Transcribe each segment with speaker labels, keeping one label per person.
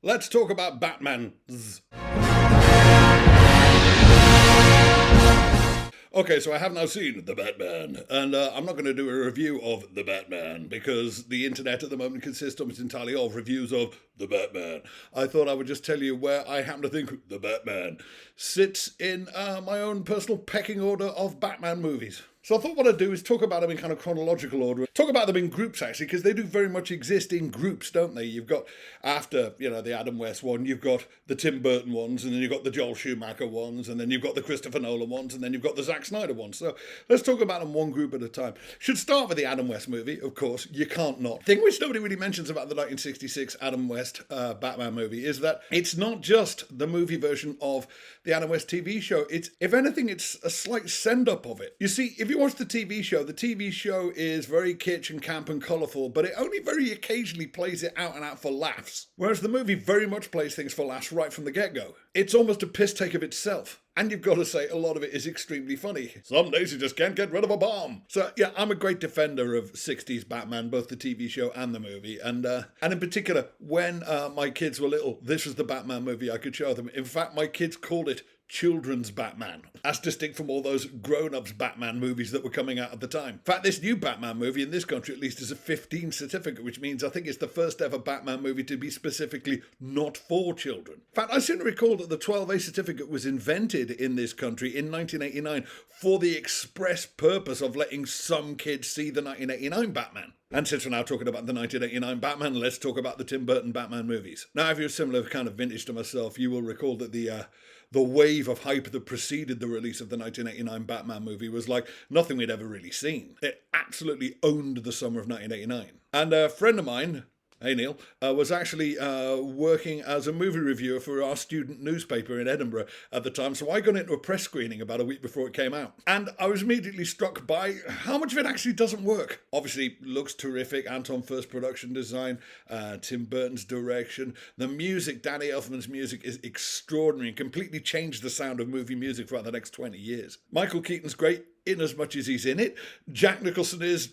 Speaker 1: Let's talk about Batman's. Okay, so I have now seen The Batman, and I'm not going to do a review of The Batman because the internet at the moment consists almost entirely of reviews of The Batman. I thought I would just tell you where I happen to think The Batman sits in my own personal pecking order of Batman movies. So I thought what I'd do is talk about them in kind of chronological order. Talk about them in groups, actually, because they do very much exist in groups, don't they? You've got, after, the Adam West one, you've got the Tim Burton ones, and then you've got the Joel Schumacher ones, and then you've got the Christopher Nolan ones, and then you've got the Zack Snyder ones. So let's talk about them one group at a time. Should start with the Adam West movie, of course. You can't not. The thing which nobody really mentions about the 1966 Adam West Batman movie is that it's not just the movie version of the Adam West TV show. It's, if anything, it's a slight send-up of it. You see, if you watch the TV show is very kitsch and camp and colourful, but it only very occasionally plays it out and out for laughs. Whereas the movie very much plays things for laughs right from the get-go. It's almost a piss take of itself. And you've got to say, a lot of it is extremely funny. Some days you just can't get rid of a bomb. So, yeah, I'm a great defender of 60s Batman, both the TV show and the movie. And in particular, when my kids were little, this was the Batman movie I could show them. In fact, my kids called it children's Batman, as distinct from all those grown-ups Batman movies that were coming out at the time. In fact, this new Batman movie, in this country at least, is a 15 certificate, which means I think it's the first ever Batman movie to be specifically not for children. In fact, I seem to recall that the 12A certificate was invented in this country in 1989 for the express purpose of letting some kids see the 1989 Batman. And since we're now talking about the 1989 Batman, let's talk about the Tim Burton Batman movies. Now, if you're similar kind of vintage to myself, you will recall that the wave of hype that preceded the release of the 1989 Batman movie was like nothing we'd ever really seen. It absolutely owned the summer of 1989. And a friend of mine, hey Neil, was actually working as a movie reviewer for our student newspaper in Edinburgh at the time, so I got into a press screening about a week before it came out. And I was immediately struck by how much of it actually doesn't work. Obviously, looks terrific, Anton Furst's production design, Tim Burton's direction. The music, Danny Elfman's music, is extraordinary and completely changed the sound of movie music for the next 20 years. Michael Keaton's great in as much as he's in it. Jack Nicholson is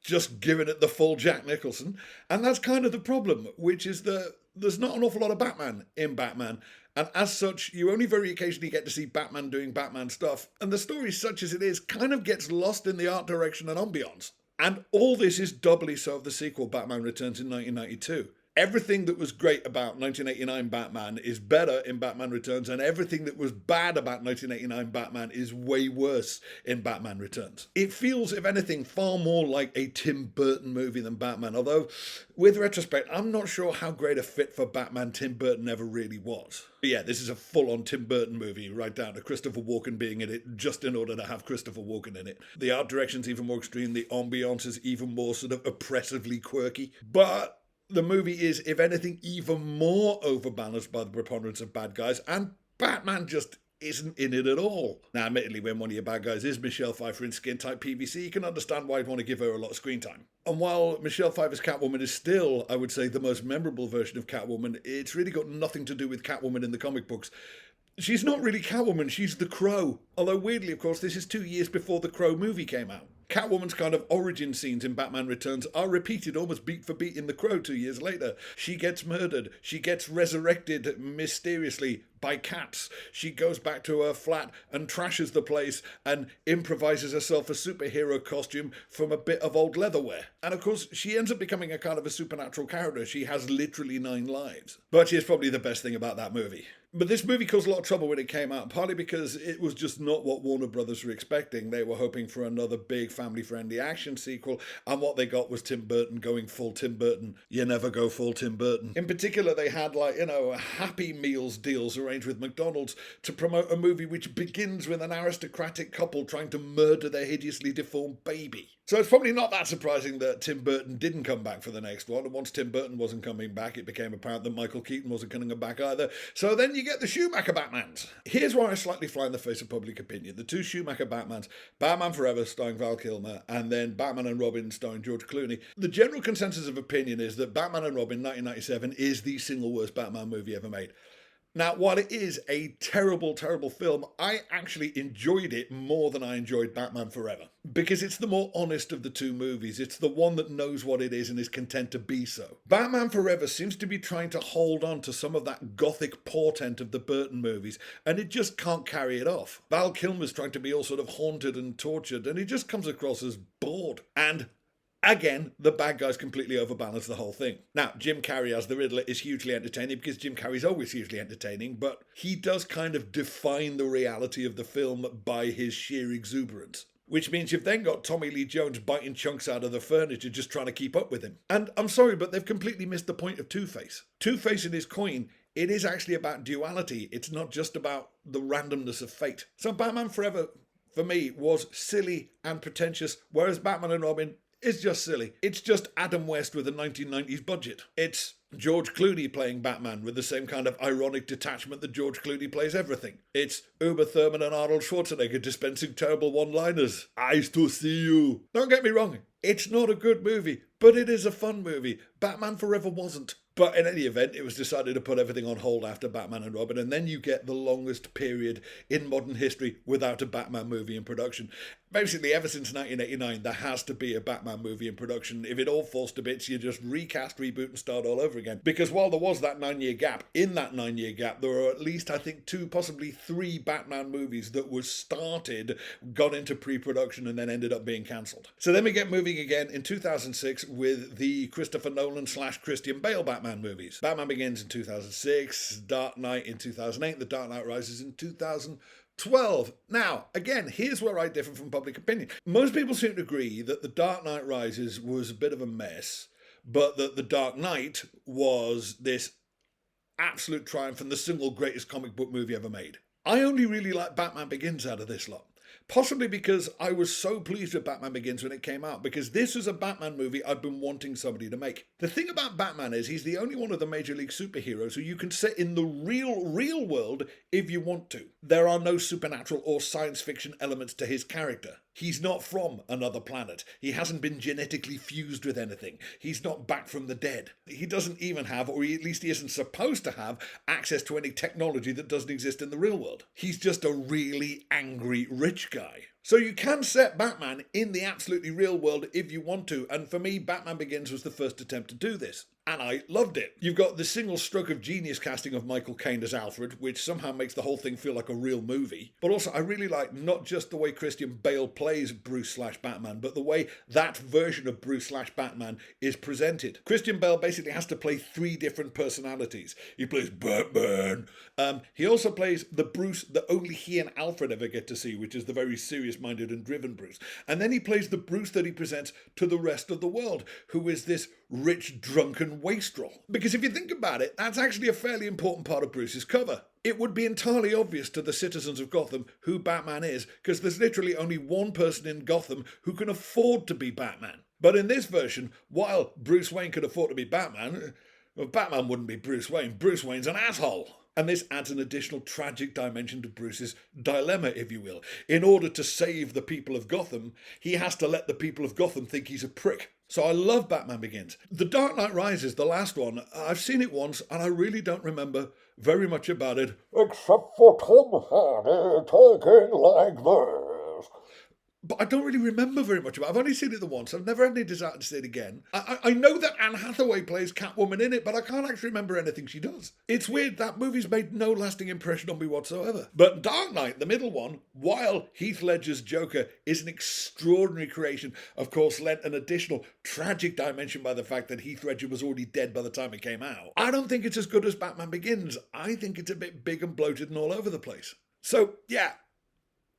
Speaker 1: just giving it the full Jack Nicholson. And that's kind of the problem, which is that there's not an awful lot of Batman in Batman. And as such, you only very occasionally get to see Batman doing Batman stuff. And the story, such as it is, kind of gets lost in the art direction and ambiance. And all this is doubly so of the sequel, Batman Returns in 1992. Everything that was great about 1989 Batman is better in Batman Returns, and everything that was bad about 1989 Batman is way worse in Batman Returns. It feels, if anything, far more like a Tim Burton movie than Batman, although, with retrospect, I'm not sure how great a fit for Batman Tim Burton ever really was. But yeah, this is a full-on Tim Burton movie, right down to Christopher Walken being in it, just in order to have Christopher Walken in it. The art direction's even more extreme, the ambiance is even more sort of oppressively quirky, but the movie is, if anything, even more overbalanced by the preponderance of bad guys, and Batman just isn't in it at all. Now, admittedly, when one of your bad guys is Michelle Pfeiffer in skin-tight PVC, you can understand why you'd want to give her a lot of screen time. And while Michelle Pfeiffer's Catwoman is still, I would say, the most memorable version of Catwoman, it's really got nothing to do with Catwoman in the comic books. She's not really Catwoman, she's the Crow. Although, weirdly, of course, this is 2 years before the Crow movie came out. Catwoman's kind of origin scenes in Batman Returns are repeated almost beat for beat in The Crow 2 years later. She gets murdered. She gets resurrected mysteriously by cats. She goes back to her flat and trashes the place and improvises herself a superhero costume from a bit of old leatherware. And of course, she ends up becoming a kind of a supernatural character. She has literally 9 lives. But she's probably the best thing about that movie. But this movie caused a lot of trouble when it came out, partly because it was just not what Warner Brothers were expecting. They were hoping for another big family-friendly action sequel, and what they got was Tim Burton going full Tim Burton. You never go full Tim Burton. In particular, they had, Happy Meals deals arranged with McDonald's to promote a movie which begins with an aristocratic couple trying to murder their hideously deformed baby. So it's probably not that surprising that Tim Burton didn't come back for the next one, and once Tim Burton wasn't coming back, it became apparent that Michael Keaton wasn't coming back either. So then you get the Schumacher Batmans. Here's where I slightly fly in the face of public opinion. The 2 Schumacher Batmans, Batman Forever starring Val Kilmer, and then Batman and Robin starring George Clooney. The general consensus of opinion is that Batman and Robin 1997 is the single worst Batman movie ever made. Now, while it is a terrible, terrible film, I actually enjoyed it more than I enjoyed Batman Forever. Because it's the more honest of the two movies. It's the one that knows what it is and is content to be so. Batman Forever seems to be trying to hold on to some of that gothic portent of the Burton movies, and it just can't carry it off. Val Kilmer's trying to be all sort of haunted and tortured, and it just comes across as bored. And again, the bad guys completely overbalance the whole thing. Now, Jim Carrey as the Riddler is hugely entertaining because Jim Carrey's always hugely entertaining, but he does kind of define the reality of the film by his sheer exuberance. Which means you've then got Tommy Lee Jones biting chunks out of the furniture just trying to keep up with him. And I'm sorry, but they've completely missed the point of Two-Face. Two-Face and his coin, it is actually about duality. It's not just about the randomness of fate. So Batman Forever, for me, was silly and pretentious, whereas Batman and Robin is just silly. It's just Adam West with a 1990s budget. It's George Clooney playing Batman with the same kind of ironic detachment that George Clooney plays everything. It's Uma Thurman and Arnold Schwarzenegger dispensing terrible one-liners. Eyes to see you. Don't get me wrong, it's not a good movie, but it is a fun movie. Batman Forever wasn't. But in any event, it was decided to put everything on hold after Batman and Robin, and then you get the longest period in modern history without a Batman movie in production. Basically, ever since 1989, there has to be a Batman movie in production. If it all falls to bits, you just recast, reboot, and start all over again. Because while there was that 9-year gap, in that 9-year gap, there were at least, I think, 2, possibly 3 Batman movies that were started, got into pre-production, and then ended up being cancelled. So then we get moving again in 2006 with the Christopher Nolan / Christian Bale Batman movies. Batman Begins in 2006, Dark Knight in 2008, The Dark Knight Rises in 2012. Now, again, here's where I differ from public opinion. Most people seem to agree that The Dark Knight Rises was a bit of a mess, but that The Dark Knight was this absolute triumph and the single greatest comic book movie ever made. I only really like Batman Begins out of this lot. Possibly because I was so pleased with Batman Begins when it came out, because this was a Batman movie I'd been wanting somebody to make. The thing about Batman is he's the only one of the major league superheroes who you can set in the real world if you want to. There are no supernatural or science fiction elements to his character. He's not from another planet. He hasn't been genetically fused with anything. He's not back from the dead. He doesn't even have, or at least he isn't supposed to have, access to any technology that doesn't exist in the real world. He's just a really angry rich guy. So you can set Batman in the absolutely real world if you want to, and for me, Batman Begins was the first attempt to do this. And I loved it. You've got the single stroke of genius casting of Michael Caine as Alfred, which somehow makes the whole thing feel like a real movie. But also, I really like not just the way Christian Bale plays Bruce / Batman, but the way that version of Bruce / Batman is presented. Christian Bale basically has to play 3 different personalities. He plays Batman. He also plays the Bruce that only he and Alfred ever get to see, which is the very serious-minded and driven Bruce. And then he plays the Bruce that he presents to the rest of the world, who is this rich, drunken wastrel. Because if you think about it, that's actually a fairly important part of Bruce's cover. It would be entirely obvious to the citizens of Gotham who Batman is, because there's literally only one person in Gotham who can afford to be Batman. But in this version, while Bruce Wayne could afford to be Batman, well, Batman wouldn't be Bruce Wayne. Bruce Wayne's an asshole. And this adds an additional tragic dimension to Bruce's dilemma, if you will. In order to save the people of Gotham, he has to let the people of Gotham think he's a prick. So I love Batman Begins. The Dark Knight Rises, the last one, I've seen it once and I really don't remember very much about it.
Speaker 2: Except for Tom Hardy talking like this.
Speaker 1: But I don't really remember very much about it. I've only seen it the once. I've never had any desire to see it again. I know that Anne Hathaway plays Catwoman in it, but I can't actually remember anything she does. It's weird. That movie's made no lasting impression on me whatsoever. But Dark Knight, the middle one, while Heath Ledger's Joker is an extraordinary creation, of course lent an additional tragic dimension by the fact that Heath Ledger was already dead by the time it came out. I don't think it's as good as Batman Begins. I think it's a bit big and bloated and all over the place. So, yeah.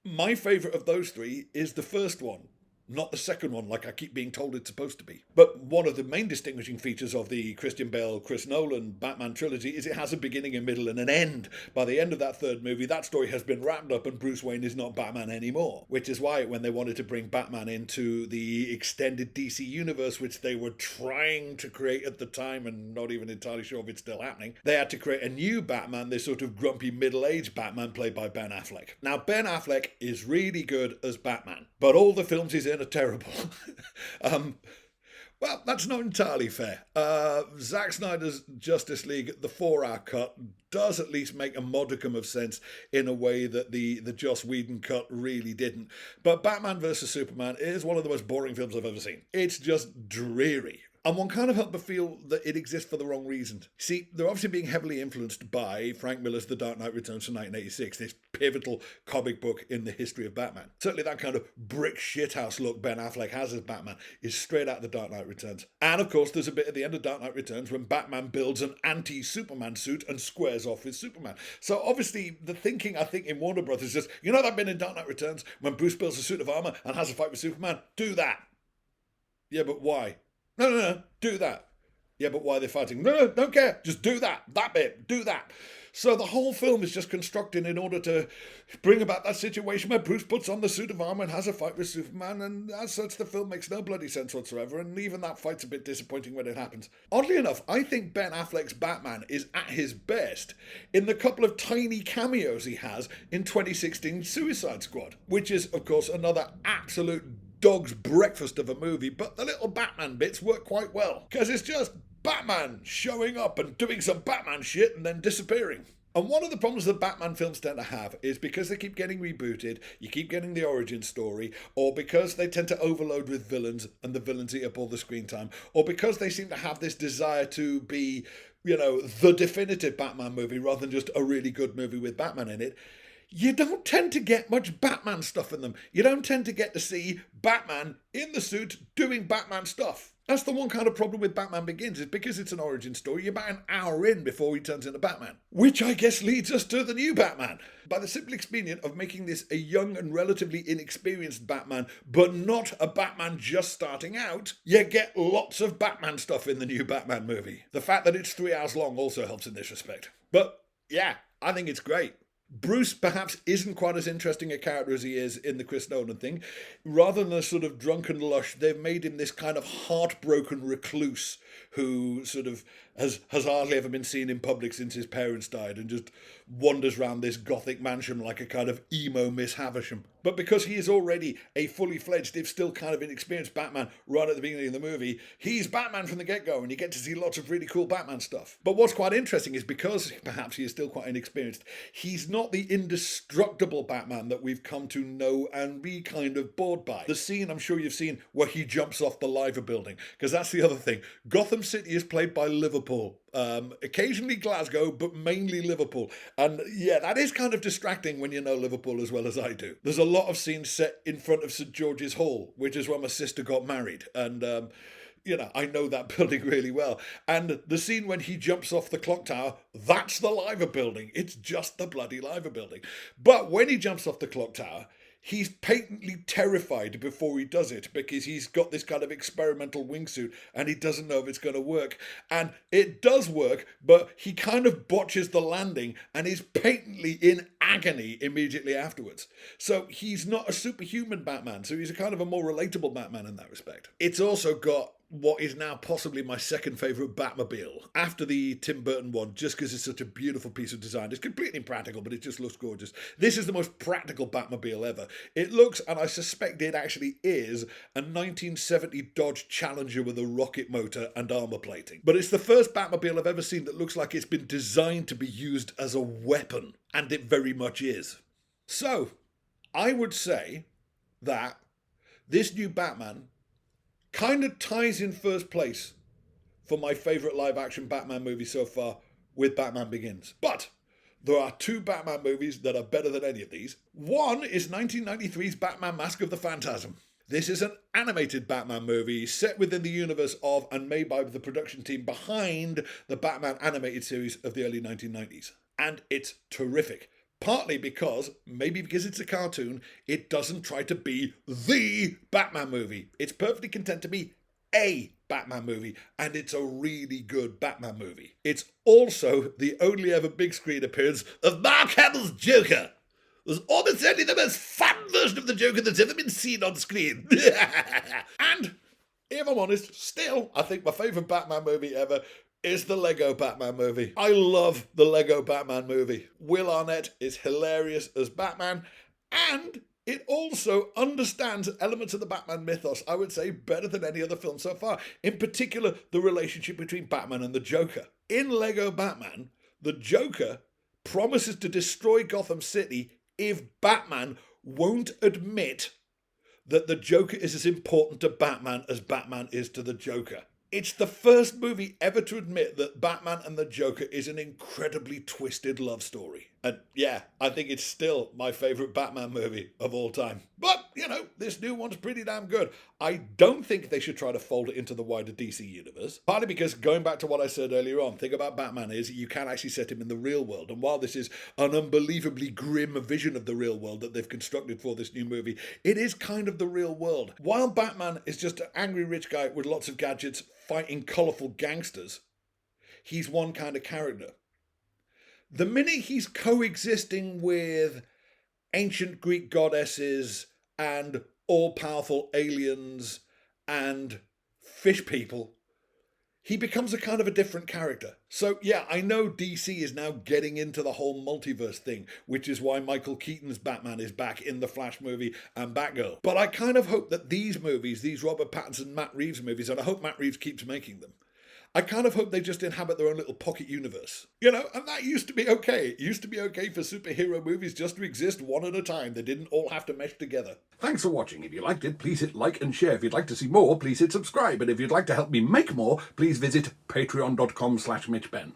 Speaker 1: My favourite of those 3 is the first one, not the second one like I keep being told it's supposed to be. But one of the main distinguishing features of the Christian Bale, Chris Nolan Batman trilogy is it has a beginning, a middle and an end. By the end of that third movie, that story has been wrapped up and Bruce Wayne is not Batman anymore. Which is why when they wanted to bring Batman into the extended DC universe, which they were trying to create at the time and not even entirely sure if it's still happening, they had to create a new Batman, this sort of grumpy middle-aged Batman played by Ben Affleck. Now, Ben Affleck is really good as Batman, but all the films he's in are terrible. Well, that's not entirely fair. Zack Snyder's Justice League, the 4-hour cut, does at least make a modicum of sense in a way that the Joss Whedon cut really didn't. But Batman vs. Superman is one of the most boring films I've ever seen. It's just dreary. And one can't help but feel that it exists for the wrong reasons. See, they're obviously being heavily influenced by Frank Miller's The Dark Knight Returns from 1986, this pivotal comic book in the history of Batman. Certainly that kind of brick shithouse look Ben Affleck has as Batman is straight out of The Dark Knight Returns. And of course, there's a bit at the end of Dark Knight Returns when Batman builds an anti-Superman suit and squares off with Superman. So obviously the thinking, I think, in Warner Brothers is just, you know that bit in Dark Knight Returns when Bruce builds a suit of armor and has a fight with Superman? Do that. Yeah, but why? No, do that. Yeah, but why are they fighting? No, don't care. Just do that. That bit. Do that. So the whole film is just constructed in order to bring about that situation where Bruce puts on the suit of armor and has a fight with Superman, and as such the film makes no bloody sense whatsoever, and even that fight's a bit disappointing when it happens. Oddly enough, I think Ben Affleck's Batman is at his best in the couple of tiny cameos he has in 2016 Suicide Squad, which is, of course, another absolute dog's breakfast of a movie, but the little Batman bits work quite well, because it's just Batman showing up and doing some Batman shit and then disappearing. And one of the problems that Batman films tend to have is because they keep getting rebooted, you keep getting the origin story, or because they tend to overload with villains and the villains eat up all the screen time, or because they seem to have this desire to be, the definitive Batman movie rather than just a really good movie with Batman in it, you don't tend to get much Batman stuff in them. You don't tend to get to see Batman in the suit doing Batman stuff. That's the one kind of problem with Batman Begins, is because it's an origin story, you're about an hour in before he turns into Batman. Which I guess leads us to the new Batman. By the simple expedient of making this a young and relatively inexperienced Batman, but not a Batman just starting out, you get lots of Batman stuff in the new Batman movie. The fact that it's 3 hours long also helps in this respect. But yeah, I think it's great. Bruce perhaps isn't quite as interesting a character as he is in the Chris Nolan thing. Rather than a sort of drunken lush, they've made him this kind of heartbroken recluse who sort of has hardly ever been seen in public since his parents died and just wanders around this gothic mansion like a kind of emo Miss Havisham. But because he is already a fully fledged, if still kind of inexperienced Batman right at the beginning of the movie, he's Batman from the get-go and you get to see lots of really cool Batman stuff. But what's quite interesting is because perhaps he is still quite inexperienced, he's not the indestructible Batman that we've come to know and be kind of bored by. The scene I'm sure you've seen where he jumps off the Liver building, because that's the other thing. Gotham City is played by Liverpool. Occasionally Glasgow, but mainly Liverpool. And yeah, that is kind of distracting when you know Liverpool as well as I do. There's a lot of scenes set in front of St George's Hall, which is where my sister got married. And I know that building really well. And the scene when he jumps off the clock tower, that's the Liver building. It's just the bloody Liver building. But when he jumps off the clock tower, he's patently terrified before he does it because he's got this kind of experimental wingsuit and he doesn't know if it's going to work. And it does work, but he kind of botches the landing and is patently in agony immediately afterwards. So he's not a superhuman Batman, so he's a kind of a more relatable Batman in that respect. It's also got what is now possibly my second favourite Batmobile, after the Tim Burton one, just because it's such a beautiful piece of design. It's completely impractical, but it just looks gorgeous. This is the most practical Batmobile ever. It looks, and I suspect it actually is, a 1970 Dodge Challenger with a rocket motor and armour plating. But it's the first Batmobile I've ever seen that looks like it's been designed to be used as a weapon, and it very much is. So, I would say that this new Batman kind of ties in first place for my favourite live-action Batman movie so far with Batman Begins. But there are two Batman movies that are better than any of these. One is 1993's Batman Mask of the Phantasm. This is an animated Batman movie set within the universe of and made by the production team behind the Batman animated series of the early 1990s. And it's terrific. Partly because, maybe because it's a cartoon, it doesn't try to be the Batman movie. It's perfectly content to be a Batman movie, and it's a really good Batman movie. It's also the only ever big screen appearance of Mark Hamill's Joker. Was almost certainly the most fun version of the Joker that's ever been seen on screen. And, if I'm honest, still, I think my favourite Batman movie ever is the Lego Batman movie. I love the Lego Batman movie. Will Arnett is hilarious as Batman, and it also understands elements of the Batman mythos, I would say, better than any other film so far. In particular, the relationship between Batman and the Joker. In Lego Batman, the Joker promises to destroy Gotham City if Batman won't admit that the Joker is as important to Batman as Batman is to the Joker. It's the first movie ever to admit that Batman and the Joker is an incredibly twisted love story. And yeah, I think it's still my favourite Batman movie of all time. But, you know, this new one's pretty damn good. I don't think they should try to fold it into the wider DC universe. Partly because, going back to what I said earlier on, the thing about Batman is you can actually set him in the real world. And while this is an unbelievably grim vision of the real world that they've constructed for this new movie, it is kind of the real world. While Batman is just an angry rich guy with lots of gadgets fighting colourful gangsters, he's one kind of character. The minute he's coexisting with ancient Greek goddesses and all-powerful aliens and fish people, he becomes a kind of a different character. So yeah, I know DC is now getting into the whole multiverse thing, which is why Michael Keaton's Batman is back in the Flash movie and Batgirl. But I kind of hope that these movies, these Robert Pattinson, Matt Reeves movies, and I hope Matt Reeves keeps making them, I kind of hope they just inhabit their own little pocket universe. You know, and that used to be okay. It used to be okay for superhero movies just to exist one at a time. They didn't all have to mesh together.
Speaker 3: Thanks for watching. If you liked it, please hit like and share. If you'd like to see more, please hit subscribe. And if you'd like to help me make more, please visit patreon.com/MitchBen.